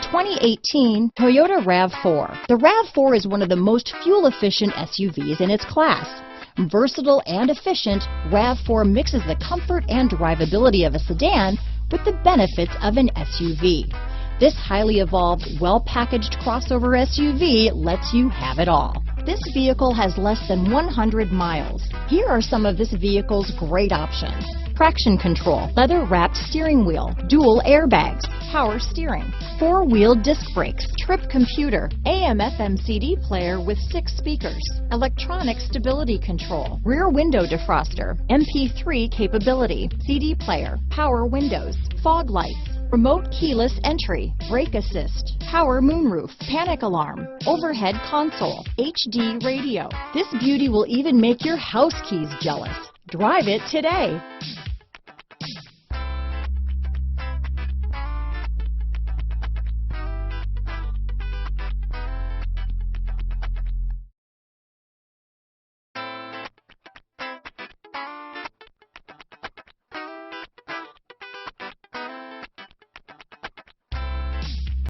2018 Toyota RAV4. The RAV4 is one of the most fuel-efficient SUVs in its class. Versatile and efficient, RAV4 mixes the comfort and drivability of a sedan with the benefits of an SUV. This highly evolved, well-packaged crossover SUV lets you have it all. This vehicle has less than 100 miles. Here are some of this vehicle's great options: traction control, leather-wrapped steering wheel, dual airbags, power steering, four-wheel disc brakes, trip computer, AM/FM CD player with 6 speakers, electronic stability control, rear window defroster, MP3 capability, CD player, power windows, fog lights, remote keyless entry, brake assist, power moonroof, panic alarm, overhead console, HD radio. This beauty will even make your house keys jealous. Drive it today.